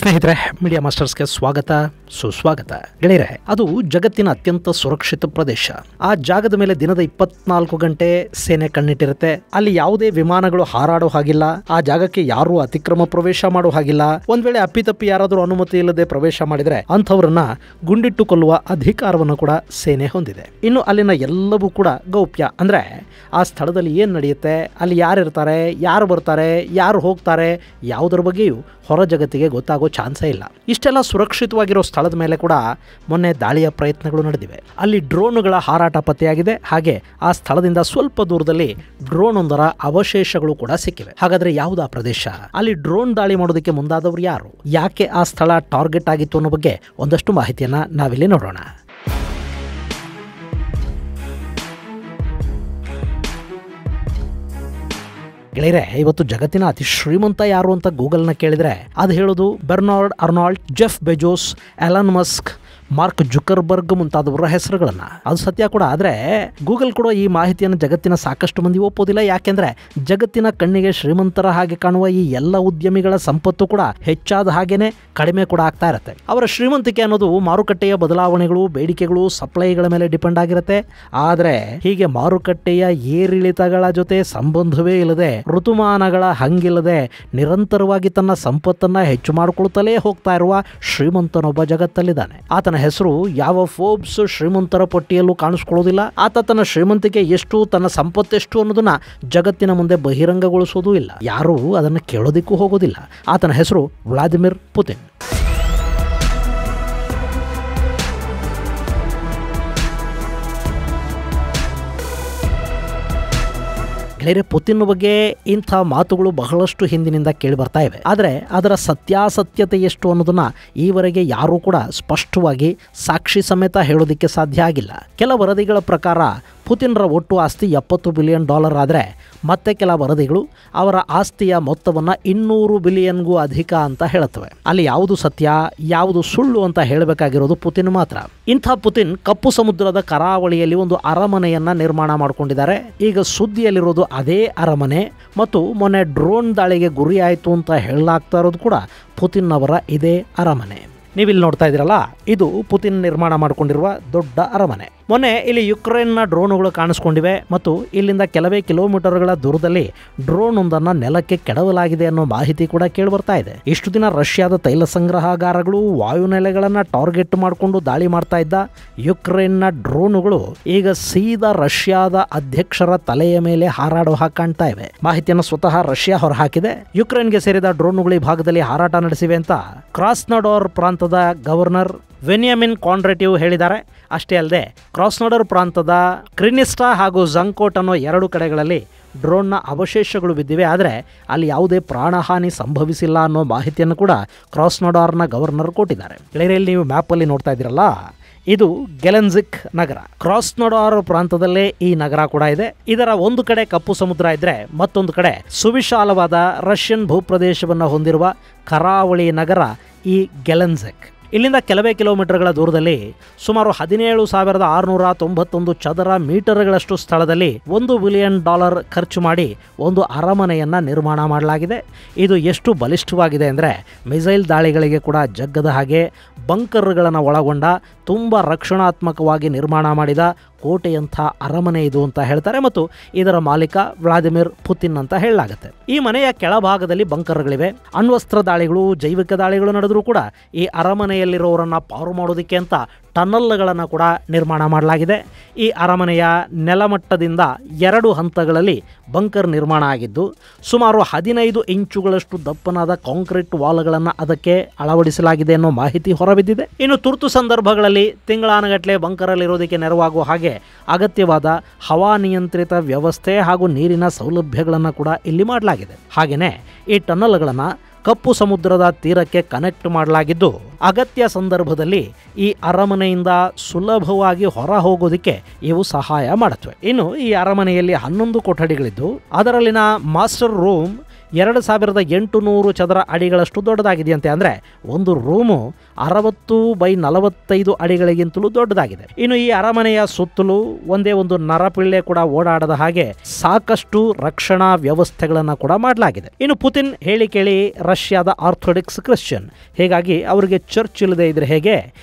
ಸ್ನೇಹಿತರೆ, ಮೀಡಿಯಾ ಮಾಸ್ಟರ್ಸ್ಗೆ ಸ್ವಾಗತ ಸುಸ್ವಾಗತ. ಗೆಳೆಯರೆ, ಅದು ಜಗತ್ತಿನ ಅತ್ಯಂತ ಸುರಕ್ಷಿತ ಪ್ರದೇಶ. ಆ ಜಾಗದ ಮೇಲೆ ದಿನದ 24 ಗಂಟೆ ಸೇನೆ ಕಣ್ಣಿಟ್ಟಿರುತ್ತೆ. ಅಲ್ಲಿ ಯಾವುದೇ ವಿಮಾನಗಳು ಹಾರಾಡೋ ಹಾಗಿಲ್ಲ. ಆ ಜಾಗಕ್ಕೆ ಯಾರು ಅತಿಕ್ರಮ ಪ್ರವೇಶ ಮಾಡೋ ಹಾಗಿಲ್ಲ. ಒಂದ್ ವೇಳೆ ಅಪ್ಪಿತಪ್ಪಿ ಯಾರಾದರೂ ಅನುಮತಿ ಇಲ್ಲದೆ ಪ್ರವೇಶ ಮಾಡಿದ್ರೆ ಅಂಥವ್ರನ್ನ ಗುಂಡಿಟ್ಟು ಕೊಲ್ಲುವ ಅಧಿಕಾರವನ್ನು ಕೂಡ ಸೇನೆ ಹೊಂದಿದೆ. ಇನ್ನು ಅಲ್ಲಿನ ಎಲ್ಲವೂ ಕೂಡ ಗೌಪ್ಯ. ಅಂದ್ರೆ ಆ ಸ್ಥಳದಲ್ಲಿ ಏನ್ ನಡೆಯುತ್ತೆ, ಅಲ್ಲಿ ಯಾರಿರ್ತಾರೆ, ಯಾರು ಬರ್ತಾರೆ, ಯಾರು ಹೋಗ್ತಾರೆ, ಯಾವುದರ ಬಗ್ಗೆಯೂ ಹೊರ ಜಗತ್ತಿಗೆ ಗೊತ್ತಾಗೋ ಚಾನ್ಸೇ ಇಲ್ಲ. ಇಷ್ಟೆಲ್ಲ ಸುರಕ್ಷಿತವಾಗಿರೋ ಸ್ಥಳದ ಮೇಲೆ ಕೂಡ ಮೊನ್ನೆ ದಾಳಿಯ ಪ್ರಯತ್ನಗಳು ನಡೆದಿವೆ. ಅಲ್ಲಿ ಡ್ರೋನ್ಗಳ ಹಾರಾಟ ಪತ್ತೆಯಾಗಿದೆ. ಹಾಗೆ ಆ ಸ್ಥಳದಿಂದ ಸ್ವಲ್ಪ ದೂರದಲ್ಲಿ ಡ್ರೋನ್ ಒಂದರ ಅವಶೇಷಗಳು ಕೂಡ ಸಿಕ್ಕಿವೆ. ಹಾಗಾದ್ರೆ ಯಾವುದಾ ಪ್ರದೇಶ? ಅಲ್ಲಿ ಡ್ರೋನ್ ದಾಳಿ ಮಾಡೋದಕ್ಕೆ ಮುಂದಾದವರು ಯಾರು? ಯಾಕೆ ಆ ಸ್ಥಳ ಟಾರ್ಗೆಟ್ ಆಗಿತ್ತು ಅನ್ನೋ ಬಗ್ಗೆ ಒಂದಷ್ಟು ಮಾಹಿತಿಯನ್ನ ನಾವಿಲ್ಲಿ ನೋಡೋಣ. ಗೆಳೆಯರೆ, ಇವತ್ತು ಜಗತ್ತಿನ ಅತಿ ಶ್ರೀಮಂತ ಯಾರು ಅಂತ ಗೂಗಲ್ನ ಕೇಳಿದ್ರೆ ಅದು ಹೇಳೋದು Bernard Arnold, Jeff Bezos, Elon Musk, Mark Zuckerberg ಮುಂತಾದವರ ಹೆಸರುಗಳನ್ನ. ಅದು ಸತ್ಯ ಕೂಡ. ಆದ್ರೆ ಗೂಗಲ್ ಕೂಡ ಈ ಮಾಹಿತಿಯನ್ನು ಜಗತ್ತಿನ ಸಾಕಷ್ಟು ಮಂದಿ ಒಪ್ಪೋದಿಲ್ಲ. ಯಾಕೆಂದ್ರೆ ಜಗತ್ತಿನ ಕಣ್ಣಿಗೆ ಶ್ರೀಮಂತರ ಹಾಗೆ ಕಾಣುವ ಈ ಎಲ್ಲ ಉದ್ಯಮಿಗಳ ಸಂಪತ್ತು ಕೂಡ ಹೆಚ್ಚಾದ ಹಾಗೇನೆ ಕಡಿಮೆ ಕೂಡ ಆಗ್ತಾ ಇರುತ್ತೆ. ಅವರ ಶ್ರೀಮಂತಿಕೆ ಅನ್ನೋದು ಮಾರುಕಟ್ಟೆಯ ಬದಲಾವಣೆಗಳು, ಬೇಡಿಕೆಗಳು, ಸಪ್ಲೈಗಳ ಮೇಲೆ ಡಿಪೆಂಡ್ ಆಗಿರುತ್ತೆ. ಆದ್ರೆ ಹೀಗೆ ಮಾರುಕಟ್ಟೆಯ ಏರಿಳಿತಗಳ ಜೊತೆ ಸಂಬಂಧವೇ ಇಲ್ಲದೆ, ಋತುಮಾನಗಳ ಹಂಗಿಲ್ಲದೆ ನಿರಂತರವಾಗಿ ತನ್ನ ಸಂಪತ್ತನ್ನ ಹೆಚ್ಚು ಮಾಡಿಕೊಳ್ತಲೇ ಹೋಗ್ತಾ ಇರುವ ಶ್ರೀಮಂತನೊಬ್ಬ ಜಗತ್ತಲ್ಲಿದ್ದಾನೆ. ಆತನ ಹೆಸರು ಯಾವ ಫೋರ್ಬ್ಸ್ ಶ್ರೀಮಂತರ ಪಟ್ಟಿಯಲ್ಲೂ ಕಾಣಿಸ್ಕೊಳ್ಳೋದಿಲ್ಲ. ಆತ ತನ್ನ ಶ್ರೀಮಂತಿಕೆ ಎಷ್ಟು, ತನ್ನ ಸಂಪತ್ತೆಷ್ಟು ಅನ್ನೋದನ್ನ ಜಗತ್ತಿನ ಮುಂದೆ ಬಹಿರಂಗಗೊಳಿಸೋದೂ ಇಲ್ಲ. ಯಾರೂ ಅದನ್ನು ಕೇಳೋದಿಕ್ಕೂ ಹೋಗೋದಿಲ್ಲ. ಆತನ ಹೆಸರು ವ್ಲಾದಿಮಿರ್ ಪುತಿನ್. ಪುತಿನ್ ಬಗ್ಗೆ ಇಂಥ ಮಾತುಗಳು ಬಹಳಷ್ಟು ಹಿಂದಿನಿಂದ ಕೇಳಿ ಬರ್ತಾ ಇವೆ. ಆದರೆ ಅದರ ಸತ್ಯಾಸತ್ಯತೆ ಎಷ್ಟು ಅನ್ನೋದನ್ನ ಈವರೆಗೆ ಯಾರೂ ಕೂಡ ಸ್ಪಷ್ಟವಾಗಿ ಸಾಕ್ಷಿ ಸಮೇತ ಹೇಳೋದಿಕ್ಕೆ ಸಾಧ್ಯ ಆಗಿಲ್ಲ. ಕೆಲ ವರದಿಗಳ ಪ್ರಕಾರ ಪುತಿನ್ರ ಒಟ್ಟು ಆಸ್ತಿ $70 ಬಿಲಿಯನ್ ಆದರೆ ಮತ್ತೆ ಕೆಲ ವರದಿಗಳು ಅವರ ಆಸ್ತಿಯ ಮೊತ್ತವನ್ನು 200 ಬಿಲಿಯನ್ಗೂ ಅಧಿಕ ಅಂತ ಹೇಳುತ್ತವೆ. ಅಲ್ಲಿ ಯಾವುದು ಸತ್ಯ, ಯಾವುದು ಸುಳ್ಳು ಅಂತ ಹೇಳಬೇಕಾಗಿರೋದು ಪುತಿನ್ ಮಾತ್ರ. ಇಂಥ ಪುತಿನ್ ಕಪ್ಪು ಸಮುದ್ರದ ಕರಾವಳಿಯಲ್ಲಿ ಒಂದು ಅರಮನೆಯನ್ನ ನಿರ್ಮಾಣ ಮಾಡಿಕೊಂಡಿದ್ದಾರೆ. ಈಗ ಸುದ್ದಿಯಲ್ಲಿರೋದು ಅದೇ ಅರಮನೆ ಮತ್ತು ಮೊನ್ನೆ ಡ್ರೋನ್ ದಾಳಿಗೆ ಗುರಿಯಾಯಿತು ಅಂತ ಹೇಳಲಾಗ್ತಾ ಇರೋದು ಕೂಡ ಪುತಿನ್ ಅವರ ಇದೇ ಅರಮನೆ. ನೀವಿಲ್ಲಿ ನೋಡ್ತಾ ಇದ್ದೀರಲ್ಲ, ಇದು ಪುತಿನ್ ನಿರ್ಮಾಣ ಮಾಡಿಕೊಂಡಿರುವ ದೊಡ್ಡ ಅರಮನೆ. ಮೊನ್ನೆ ಇಲ್ಲಿ ಯುಕ್ರೇನ್ನ ಡ್ರೋನುಗಳು ಕಾಣಿಸ್ಕೊಂಡಿವೆ ಮತ್ತು ಇಲ್ಲಿಂದ ಕೆಲವೇ ಕಿಲೋಮೀಟರ್ಗಳ ದೂರದಲ್ಲಿ ಡ್ರೋನ್ ಒಂದನ್ನು ನೆಲಕ್ಕೆ ಕೆಡವಲಾಗಿದೆ ಅನ್ನೋ ಮಾಹಿತಿ ಕೂಡ ಕೇಳಿ ಬರ್ತಾ ಇದೆ. ಇಷ್ಟು ದಿನ ರಷ್ಯಾದ ತೈಲ ಸಂಗ್ರಹಾಗಾರಗಳು, ವಾಯುನೆಲೆಗಳನ್ನು ಟಾರ್ಗೆಟ್ ಮಾಡಿಕೊಂಡು ದಾಳಿ ಮಾಡ್ತಾ ಇದ್ದ ಯುಕ್ರೇನ್ನ ಡ್ರೋನುಗಳು ಈಗ ಸೀದಾ ರಷ್ಯಾದ ಅಧ್ಯಕ್ಷರ ತಲೆಯ ಮೇಲೆ ಹಾರಾಡೋ ಹಾಗೆ ಕಾಣ್ತಾ ಇವೆ. ಮಾಹಿತಿಯನ್ನು ಸ್ವತಃ ರಷ್ಯಾ ಹೊರಹಾಕಿದೆ. ಯುಕ್ರೇನ್ಗೆ ಸೇರಿದ ಡ್ರೋನುಗಳು ಈ ಭಾಗದಲ್ಲಿ ಹಾರಾಟ ನಡೆಸಿವೆ ಅಂತ ಕ್ರಾಸ್ನಡಾರ್ ಪ್ರಾಂತದ ಗವರ್ನರ್ ವೆನ್ಯಾಮಿನ್ ಕಾನ್ಡ್ರೇಟಿವ್ ಹೇಳಿದ್ದಾರೆ. ಅಷ್ಟೇ ಅಲ್ಲದೆ ಕ್ರಾಸ್ನೋಡರ್ ಪ್ರಾಂತದ ಕ್ರಿನಿಸ್ಟಾ ಹಾಗೂ ಝಂಕೋಟ್ ಅನ್ನೋ 2 ಕಡೆಗಳಲ್ಲಿ ಡ್ರೋನ್ನ ಅವಶೇಷಗಳು ಬಿದ್ದಿವೆ. ಆದರೆ ಅಲ್ಲಿ ಯಾವುದೇ ಪ್ರಾಣಹಾನಿ ಸಂಭವಿಸಿಲ್ಲ ಅನ್ನೋ ಮಾಹಿತಿಯನ್ನು ಕೂಡ ಕ್ರಾಸ್ನೋಡಾರ್ನ ಗವರ್ನರ್ ಕೊಟ್ಟಿದ್ದಾರೆ. ಗೆಳೆಯರಲ್ಲಿ ನೀವು ಮ್ಯಾಪಲ್ಲಿ ನೋಡ್ತಾ ಇದ್ದೀರಲ್ಲ, ಇದು ಗೆಲೆನ್ಜಿಕ್ ನಗರ. ಕ್ರಾಸ್ನೋಡಾರ್ ಪ್ರಾಂತದಲ್ಲೇ ಈ ನಗರ ಕೂಡ ಇದೆ. ಇದರ ಒಂದು ಕಡೆ ಕಪ್ಪು ಸಮುದ್ರ ಇದ್ರೆ ಮತ್ತೊಂದು ಕಡೆ ಸುವಿಶಾಲವಾದ ರಷ್ಯನ್ ಭೂಪ್ರದೇಶವನ್ನು ಹೊಂದಿರುವ ಕರಾವಳಿ ನಗರ ಈ ಗೆಲೆನ್ಜಿಕ್. ಇಲ್ಲಿಂದ ಕೆಲವೇ ಕಿಲೋಮೀಟರ್ಗಳ ದೂರದಲ್ಲಿ ಸುಮಾರು 17,691 ಚದರ ಮೀಟರ್ಗಳಷ್ಟು ಸ್ಥಳದಲ್ಲಿ $1 ಬಿಲಿಯನ್ ಖರ್ಚು ಮಾಡಿ ಒಂದು ಅರಮನೆಯನ್ನ ನಿರ್ಮಾಣ ಮಾಡಲಾಗಿದೆ. ಇದು ಎಷ್ಟು ಬಲಿಷ್ಠವಾಗಿದೆ ಅಂದರೆ ಮಿಸೈಲ್ ದಾಳಿಗಳಿಗೆ ಕೂಡ ಜಗ್ಗದ ಹಾಗೆ ಬಂಕರ್ಗಳನ್ನು ಒಳಗೊಂಡ ತುಂಬ ರಕ್ಷಣಾತ್ಮಕವಾಗಿ ನಿರ್ಮಾಣ ಮಾಡಿದ ಕೋಟೆಯಂಥ ಅರಮನೆ ಇದು ಅಂತ ಹೇಳ್ತಾರೆ. ಮತ್ತು ಇದರ ಮಾಲೀಕ ವ್ಲಾದಿಮಿರ್ ಪುತಿನ್ ಅಂತ ಹೇಳಲಾಗುತ್ತೆ. ಈ ಮನೆಯ ಕೆಳಭಾಗದಲ್ಲಿ ಬಂಕರ್ಗಳಿವೆ. ಅಣ್ವಸ್ತ್ರ ದಾಳಿಗಳು, ಜೈವಿಕ ದಾಳಿಗಳು ನಡೆದರೂ ಕೂಡ ಈ ಅರಮನೆಯಲ್ಲಿರೋರನ್ನ ಪಾರು ಮಾಡೋದಕ್ಕೆ ಅಂತ ಟನಲ್ಗಳನ್ನು ಕೂಡ ನಿರ್ಮಾಣ ಮಾಡಲಾಗಿದೆ. ಈ ಅರಮನೆಯ ನೆಲಮಟ್ಟದಿಂದ 2 ಹಂತಗಳಲ್ಲಿ ಬಂಕರ್ ನಿರ್ಮಾಣ ಆಗಿದ್ದು ಸುಮಾರು 15 ಇಂಚುಗಳಷ್ಟು ದಪ್ಪನಾದ ಕಾಂಕ್ರೀಟ್ ವಾಲ್ಗಳನ್ನು ಅದಕ್ಕೆ ಅಳವಡಿಸಲಾಗಿದೆ ಅನ್ನೋ ಮಾಹಿತಿ ಹೊರಬಿದ್ದಿದೆ. ಇನ್ನು ತುರ್ತು ಸಂದರ್ಭಗಳಲ್ಲಿ ತಿಂಗಳಾನಗಟ್ಟಲೆ ಬಂಕರಲ್ಲಿರೋದಕ್ಕೆ ನೆರವಾಗುವ ಹಾಗೆ ಅಗತ್ಯವಾದ ಹವಾನಿಯಂತ್ರಿತ ವ್ಯವಸ್ಥೆ ಹಾಗೂ ನೀರಿನ ಸೌಲಭ್ಯಗಳನ್ನು ಕೂಡ ಇಲ್ಲಿ ಮಾಡಲಾಗಿದೆ. ಹಾಗೆಯೇ ಈ ಟನಲ್ಗಳನ್ನು ಕಪ್ಪು ಸಮುದ್ರದ ತೀರಕ್ಕೆ ಕನೆಕ್ಟ್ ಮಾಡಲಾಗಿದ್ದು ಅಗತ್ಯ ಸಂದರ್ಭದಲ್ಲಿ ಈ ಅರಮನೆಯಿಂದ ಸುಲಭವಾಗಿ ಹೊರ ಹೋಗೋದಕ್ಕೆ ಇವು ಸಹಾಯ ಮಾಡುತ್ತವೆ. ಇನ್ನು ಈ ಅರಮನೆಯಲ್ಲಿ 11 ಕೊಠಡಿಗಳಿದ್ದು ಅದರಲ್ಲಿನ ಮಾಸ್ಟರ್ ರೂಮ್ 2800 ಚದರ ಅಡಿಗಳಷ್ಟು ದೊಡ್ಡದಾಗಿದೆಯಂತೆ. ಅಂದರೆ ಒಂದು ರೂಮು 60x45 ಅಡಿಗಳಿಗಿಂತಲೂ ದೊಡ್ಡದಾಗಿದೆ. ಇನ್ನು ಈ ಅರಮನೆಯ ಸುತ್ತಲೂ ಒಂದೇ ಒಂದು ನರಪಿಳ್ಳೆ ಕೂಡ ಓಡಾಡದ ಹಾಗೆ ಸಾಕಷ್ಟು ರಕ್ಷಣಾ ವ್ಯವಸ್ಥೆಗಳನ್ನು ಕೂಡ ಮಾಡಲಾಗಿದೆ. ಇನ್ನು ಪುತಿನ್ ಹೇಳಿ ಕೇಳಿ ರಷ್ಯಾದ ಆರ್ಥೋಡಾಕ್ಸ್ ಕ್ರಿಶ್ಚಿಯನ್, ಹೀಗಾಗಿ ಅವರಿಗೆ ಚರ್ಚ್ ಇಲ್ಲದೆ ಇದ್ರೆ ಹೇಗೆ?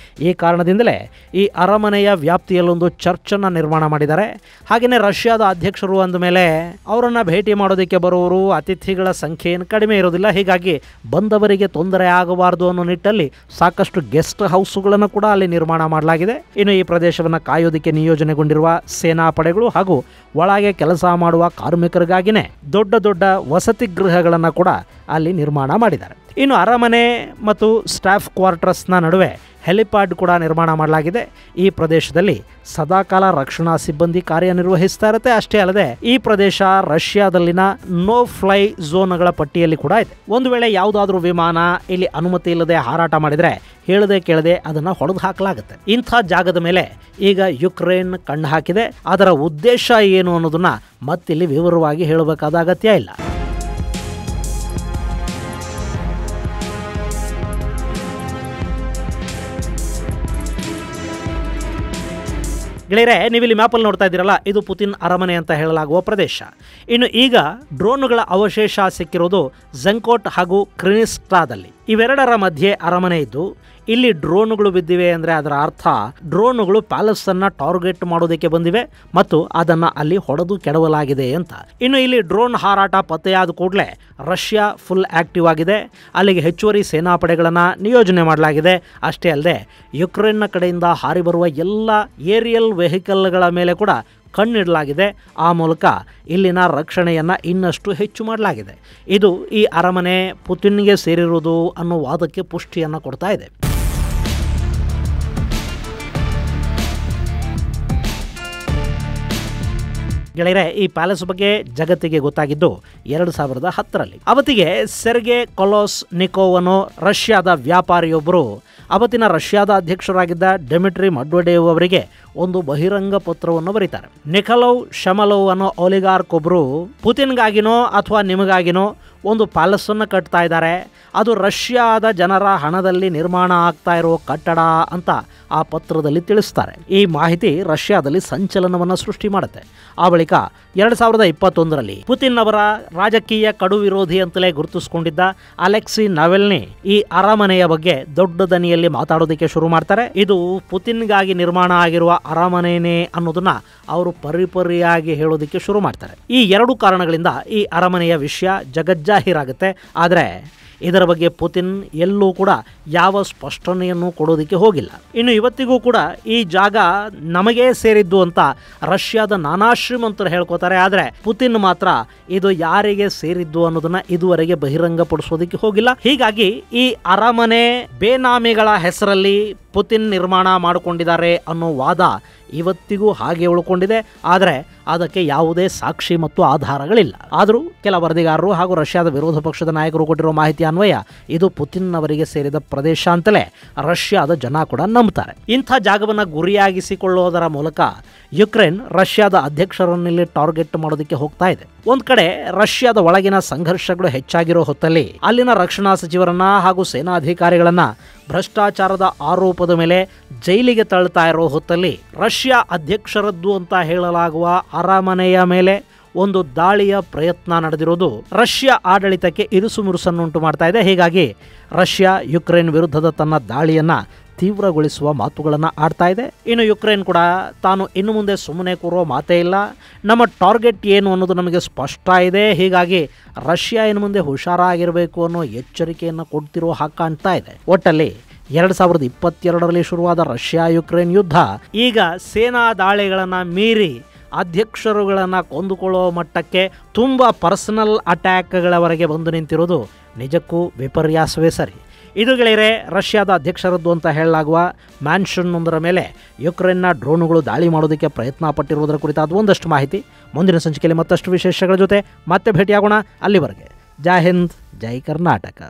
ಈ ಕಾರಣದಿಂದಲೇ ಈ ಅರಮನೆಯ ವ್ಯಾಪ್ತಿಯಲ್ಲೊಂದು ಚರ್ಚನ್ನು ನಿರ್ಮಾಣ ಮಾಡಿದ್ದಾರೆ. ಹಾಗೆಯೇ ರಷ್ಯಾದ ಅಧ್ಯಕ್ಷರು ಅಂದ ಮೇಲೆ ಅವರನ್ನು ಭೇಟಿ ಮಾಡೋದಕ್ಕೆ ಬರುವವರು ಅತಿಥಿಗಳ ಸಂಖ್ಯೆ ಏನು ಕಡಿಮೆ ಇರೋದಿಲ್ಲ. ಹೀಗಾಗಿ ಬಂದವರಿಗೆ ತೊಂದರೆ ಆಗಬಾರದು ಅನ್ನೋ ನಿಟ್ಟಲ್ಲಿ ಸಾಕಷ್ಟು ಗೆಸ್ಟ್ ಹೌಸ್ಗಳನ್ನು ಕೂಡ ಅಲ್ಲಿ ನಿರ್ಮಾಣ ಮಾಡಲಾಗಿದೆ. ಇನ್ನು ಈ ಪ್ರದೇಶವನ್ನು ಕಾಯೋದಕ್ಕೆ ನಿಯೋಜನೆಗೊಂಡಿರುವ ಸೇನಾ ಪಡೆಗಳು ಹಾಗೂ ಒಳಗೆ ಕೆಲಸ ಮಾಡುವ ಕಾರ್ಮಿಕರಿಗಾಗಿನೇ ದೊಡ್ಡ ದೊಡ್ಡ ವಸತಿ ಗೃಹಗಳನ್ನು ಕೂಡ ಅಲ್ಲಿ ನಿರ್ಮಾಣ ಮಾಡಿದ್ದಾರೆ. ಇನ್ನು ಅರಮನೆ ಮತ್ತು ಸ್ಟಾಫ್ ಕ್ವಾರ್ಟರ್ಸ್ನ ನಡುವೆ ಹೆಲಿಪ್ಯಾಡ್ ಕೂಡ ನಿರ್ಮಾಣ ಮಾಡಲಾಗಿದೆ. ಈ ಪ್ರದೇಶದಲ್ಲಿ ಸದಾಕಾಲ ರಕ್ಷಣಾ ಸಿಬ್ಬಂದಿ ಕಾರ್ಯನಿರ್ವಹಿಸ್ತಾ ಇರುತ್ತೆ. ಅಷ್ಟೇ ಅಲ್ಲದೆ ಈ ಪ್ರದೇಶ ರಷ್ಯಾದಲ್ಲಿನ ನೋ ಫ್ಲೈ ಝೋನ್ಗಳ ಪಟ್ಟಿಯಲ್ಲಿ ಕೂಡ ಇದೆ. ಒಂದು ವೇಳೆ ಯಾವುದಾದ್ರೂ ವಿಮಾನ ಇಲ್ಲಿ ಅನುಮತಿ ಇಲ್ಲದೆ ಹಾರಾಟ ಮಾಡಿದರೆ ಹೇಳದೆ ಕೇಳದೆ ಅದನ್ನು ಹೊಡೆದು ಹಾಕಲಾಗುತ್ತೆ. ಇಂಥ ಜಾಗದ ಮೇಲೆ ಈಗ ಯುಕ್ರೇನ್ ಕಣ್ಣು ಹಾಕಿದೆ. ಅದರ ಉದ್ದೇಶ ಏನು ಅನ್ನೋದನ್ನ ಮತ್ತಿಲ್ಲಿ ವಿವರವಾಗಿ ಹೇಳಬೇಕಾದ ಅಗತ್ಯ ಇಲ್ಲ. ಗೆಳೆಯರೆ, ನೀವಿಲ್ಲಿ ಮ್ಯಾಪಲ್ಲಿ ನೋಡ್ತಾ ಇದ್ದೀರಲ್ಲ, ಇದು ಪುತಿನ್ ಅರಮನೆ ಅಂತ ಹೇಳಲಾಗುವ ಪ್ರದೇಶ. ಇನ್ನು ಈಗ ಡ್ರೋನುಗಳ ಅವಶೇಷ ಸಿಕ್ಕಿರೋದು ಝಂಕೋಟ್ ಹಾಗೂ ಕ್ರಿನಿಸ್ಟಾದಲ್ಲಿ. ಇವೆರಡರ ಮಧ್ಯೆ ಅರಮನೆ ಇದ್ದು ಇಲ್ಲಿ ಡ್ರೋನುಗಳು ಬಿದ್ದಿವೆ ಅಂದರೆ ಅದರ ಅರ್ಥ ಡ್ರೋನುಗಳು ಪ್ಯಾಲೇಸ್ ಅನ್ನ ಟಾರ್ಗೆಟ್ ಮಾಡೋದಕ್ಕೆ ಬಂದಿವೆ ಮತ್ತು ಅದನ್ನ ಅಲ್ಲಿ ಹೊಡೆದು ಕೆಡವಲಾಗಿದೆ ಅಂತ. ಇನ್ನು ಇಲ್ಲಿ ಡ್ರೋನ್ ಹಾರಾಟ ಪತ್ತೆಯಾದ ಕೂಡಲೇ ರಷ್ಯಾ ಫುಲ್ ಆಕ್ಟಿವ್ ಆಗಿದೆ. ಅಲ್ಲಿಗೆ ಹೆಚ್ಚುವರಿ ಸೇನಾಪಡೆಗಳನ್ನು ನಿಯೋಜನೆ ಮಾಡಲಾಗಿದೆ. ಅಷ್ಟೇ ಅಲ್ಲದೆ ಯುಕ್ರೇನ್ನ ಕಡೆಯಿಂದ ಹಾರಿ ಬರುವ ಎಲ್ಲ ಏರಿಯಲ್ ವೆಹಿಕಲ್ಗಳ ಮೇಲೆ ಕೂಡ ಕಣ್ಣಿಡಲಾಗಿದೆ. ಆ ಮೂಲಕ ಇಲ್ಲಿನ ರಕ್ಷಣೆಯನ್ನು ಇನ್ನಷ್ಟು ಹೆಚ್ಚು ಮಾಡಲಾಗಿದೆ. ಇದು ಈ ಅರಮನೆ ಪುತಿನ್ಗೆ ಸೇರಿರುವುದು ಅನ್ನೋ ವಾದಕ್ಕೆ ಪುಷ್ಟಿಯನ್ನು ಕೊಡ್ತಾ ಇದೆ. ಗೆಳೆಯರೆ, ಈ ಪ್ಯಾಲೇಸ್ ಬಗ್ಗೆ ಜಗತ್ತಿಗೆ ಗೊತ್ತಾಗಿದ್ದು 2010ರಲ್ಲಿ. ಅವತ್ತಿಗೆ ಸೆರ್ಗೆ ಕೊಲೋಸ್ನಿಕೋವ್ ಅನ್ನೋ ರಷ್ಯಾದ ವ್ಯಾಪಾರಿಯೊಬ್ಬರು ಅವತ್ತಿನ ರಷ್ಯಾದ ಅಧ್ಯಕ್ಷರಾಗಿದ್ದ ಡೆಮಿಟ್ರಿ ಮೆಡ್ವೆಡೇವ್ ಅವರಿಗೆ ಒಂದು ಬಹಿರಂಗ ಪತ್ರವನ್ನು ಬರೀತಾರೆ. ನಿಖಲೋವ್ ಶಮಲೋವ್ ಅನ್ನೋ ಒಲಿಗಾರ್ಕ್ ಒಬ್ಬರು ಪುತಿನ್ಗಾಗಿನೋ ಅಥವಾ ನಿಮಗಾಗಿನೋ ಒಂದು ಪ್ಯಾಲೇಸನ್ನು ಕಟ್ತಾ ಇದ್ದಾರೆ. ಅದು ರಷ್ಯಾದ ಜನರ ಹಣದಲ್ಲಿ ನಿರ್ಮಾಣ ಆಗ್ತಾ ಇರೋ ಕಟ್ಟಡ ಅಂತ ಆ ಪತ್ರದಲ್ಲಿ ತಿಳಿಸ್ತಾರೆ. ಈ ಮಾಹಿತಿ ರಷ್ಯಾದಲ್ಲಿ ಸಂಚಲನವನ್ನು ಸೃಷ್ಟಿ ಮಾಡುತ್ತೆ. ಆ ಬಳಿಕ 2021ರಲ್ಲಿ ಪುತಿನ್ ಅವರ ರಾಜಕೀಯ ಕಡು ವಿರೋಧಿ ಅಂತಲೇ ಗುರುತಿಸಿಕೊಂಡಿದ್ದ ಅಲೆಕ್ಸಿ ನಾವೆಲ್ನಿ ಈ ಅರಮನೆಯ ಬಗ್ಗೆ ದೊಡ್ಡ ದನಿಯಲ್ಲಿ ಮಾತಾಡೋದಕ್ಕೆ ಶುರು ಮಾಡ್ತಾರೆ. ಇದು ಪುತಿನ್ಗಾಗಿ ನಿರ್ಮಾಣ ಆಗಿರುವ ಅರಮನೆನೇ ಅನ್ನೋದನ್ನ ಅವರು ಪರಿಪರಿಯಾಗಿ ಹೇಳೋದಕ್ಕೆ ಶುರು ಮಾಡ್ತಾರೆ. ಈ ಎರಡು ಕಾರಣಗಳಿಂದ ಈ ಅರಮನೆಯ ವಿಷಯ ಜಗಜ್ಜಾಹೀರಾಗುತ್ತೆ. ಆದರೆ ಇದರ ಬಗ್ಗೆ ಪುತಿನ್ ಎಲ್ಲೂ ಕೂಡ ಯಾವ ಸ್ಪಷ್ಟನೆಯನ್ನು ಕೊಡೋದಕ್ಕೆ ಹೋಗಿಲ್ಲ. ಇನ್ನು ಇವತ್ತಿಗೂ ಕೂಡ ಈ ಜಾಗ ನಮಗೇ ಸೇರಿದ್ದು ಅಂತ ರಷ್ಯಾದ ನಾನಾ ಶ್ರೀಮಂತರು ಹೇಳ್ಕೋತಾರೆ. ಆದರೆ ಪುತಿನ್ ಮಾತ್ರ ಇದು ಯಾರಿಗೆ ಸೇರಿದ್ದು ಅನ್ನೋದನ್ನ ಇದುವರೆಗೆ ಬಹಿರಂಗಪಡಿಸೋದಕ್ಕೆ ಹೋಗಿಲ್ಲ. ಹೀಗಾಗಿ ಈ ಅರಮನೆ ಬೇನಾಮಿಗಳ ಹೆಸರಲ್ಲಿ ಪುತಿನ್ ನಿರ್ಮಾಣ ಮಾಡಿಕೊಂಡಿದ್ದಾರೆ ಅನ್ನೋ ವಾದ ಇವತ್ತಿಗೂ ಹಾಗೆ ಉಳ್ಕೊಂಡಿದೆ. ಆದರೆ ಅದಕ್ಕೆ ಯಾವುದೇ ಸಾಕ್ಷಿ ಮತ್ತು ಆಧಾರಗಳಿಲ್ಲ. ಆದರೂ ಕೆಲ ವರದಿಗಾರರು ಹಾಗೂ ರಷ್ಯಾದ ವಿರೋಧ ಪಕ್ಷದ ನಾಯಕರು ಕೊಟ್ಟಿರೋ ಮಾಹಿತಿ ಅನ್ವಯ ಇದು ಪುತಿನ್ ಅವರಿಗೆ ಸೇರಿದ ಪ್ರದೇಶ ಅಂತಲೇ ರಷ್ಯಾದ ಜನ ಕೂಡ ನಂಬುತ್ತಾರೆ. ಇಂಥ ಜಾಗವನ್ನು ಗುರಿಯಾಗಿಸಿಕೊಳ್ಳೋದರ ಮೂಲಕ ಯುಕ್ರೇನ್ ರಷ್ಯಾದ ಅಧ್ಯಕ್ಷರನ್ನಿಲ್ಲಿ ಟಾರ್ಗೆಟ್ ಮಾಡೋದಕ್ಕೆ ಹೋಗ್ತಾ ಇದೆ. ಒಂದ್ ಕಡೆ ರಷ್ಯಾದ ಒಳಗಿನ ಸಂಘರ್ಷಗಳು ಹೆಚ್ಚಾಗಿರೋ ಹೊತ್ತಲ್ಲಿ ಅಲ್ಲಿನ ರಕ್ಷಣಾ ಸಚಿವರನ್ನ ಹಾಗೂ ಸೇನಾಧಿಕಾರಿಗಳನ್ನ ಭ್ರಷ್ಟಾಚಾರದ ಆರೋಪದ ಮೇಲೆ ಜೈಲಿಗೆ ತಳ್ಳುತ್ತಾ ಇರೋ ಹೊತ್ತಲ್ಲಿ ರಷ್ಯಾ ಅಧ್ಯಕ್ಷರದ್ದು ಅಂತ ಹೇಳಲಾಗುವ ಅರಮನೆಯ ಮೇಲೆ ಒಂದು ದಾಳಿಯ ಪ್ರಯತ್ನ ನಡೆದಿರೋದು ರಷ್ಯಾ ಆಡಳಿತಕ್ಕೆ ಇರುಸು ಮುರುಸನ್ನುಂಟು ಮಾಡ್ತಾ ಇದೆ. ಹೀಗಾಗಿ ರಷ್ಯಾ ಯುಕ್ರೇನ್ ವಿರುದ್ಧದ ತನ್ನ ದಾಳಿಯನ್ನ ತೀವ್ರಗೊಳಿಸುವ ಮಾತುಗಳನ್ನು ಆಡ್ತಾ ಇದೆ. ಇನ್ನು ಯುಕ್ರೇನ್ ಕೂಡ ತಾನು ಇನ್ನು ಮುಂದೆ ಸುಮ್ಮನೆ ಕೂರೋ ಮಾತೇ ಇಲ್ಲ, ನಮ್ಮ ಟಾರ್ಗೆಟ್ ಏನು ಅನ್ನೋದು ನಮಗೆ ಸ್ಪಷ್ಟ ಇದೆ, ಹೀಗಾಗಿ ರಷ್ಯಾ ಇನ್ನು ಮುಂದೆ ಹುಷಾರಾಗಿರಬೇಕು ಅನ್ನೋ ಎಚ್ಚರಿಕೆಯನ್ನು ಕೊಡ್ತಿರೋ ಹಾಗೆ ಕಾಣ್ತಾ ಇದೆ. ಒಟ್ಟಲ್ಲಿ 2022ರಲ್ಲಿ ಶುರುವಾದ ರಷ್ಯಾ ಯುಕ್ರೇನ್ ಯುದ್ಧ ಈಗ ಸೇನಾ ದಾಳಿಗಳನ್ನು ಮೀರಿ ಅಧ್ಯಕ್ಷರುಗಳನ್ನು ಕೊಂದುಕೊಳ್ಳೋ ಮಟ್ಟಕ್ಕೆ ತುಂಬ ಪರ್ಸನಲ್ ಅಟ್ಯಾಕ್ಗಳವರೆಗೆ ಬಂದು ನಿಂತಿರೋದು ನಿಜಕ್ಕೂ ವಿಪರ್ಯಾಸವೇ ಸರಿ. ಇದು ಗೆಳೆಯರೆ ರಷ್ಯಾದ ಅಧ್ಯಕ್ಷರದ್ದು ಅಂತ ಹೇಳಲಾಗುವ ಮ್ಯಾನ್ಷನ್ ಒಂದರ ಮೇಲೆ ಯುಕ್ರೇನ್ನ ಡ್ರೋನುಗಳು ದಾಳಿ ಮಾಡೋದಕ್ಕೆ ಪ್ರಯತ್ನ ಪಟ್ಟಿರುವುದರ ಕುರಿತಾದ ಒಂದಷ್ಟು ಮಾಹಿತಿ. ಮುಂದಿನ ಸಂಚಿಕೆಯಲ್ಲಿ ಮತ್ತಷ್ಟು ವಿಶೇಷಗಳ ಜೊತೆ ಮತ್ತೆ ಭೇಟಿಯಾಗೋಣ. ಅಲ್ಲಿವರೆಗೆ ಜೈ ಹಿಂದ್, ಜೈ ಕರ್ನಾಟಕ.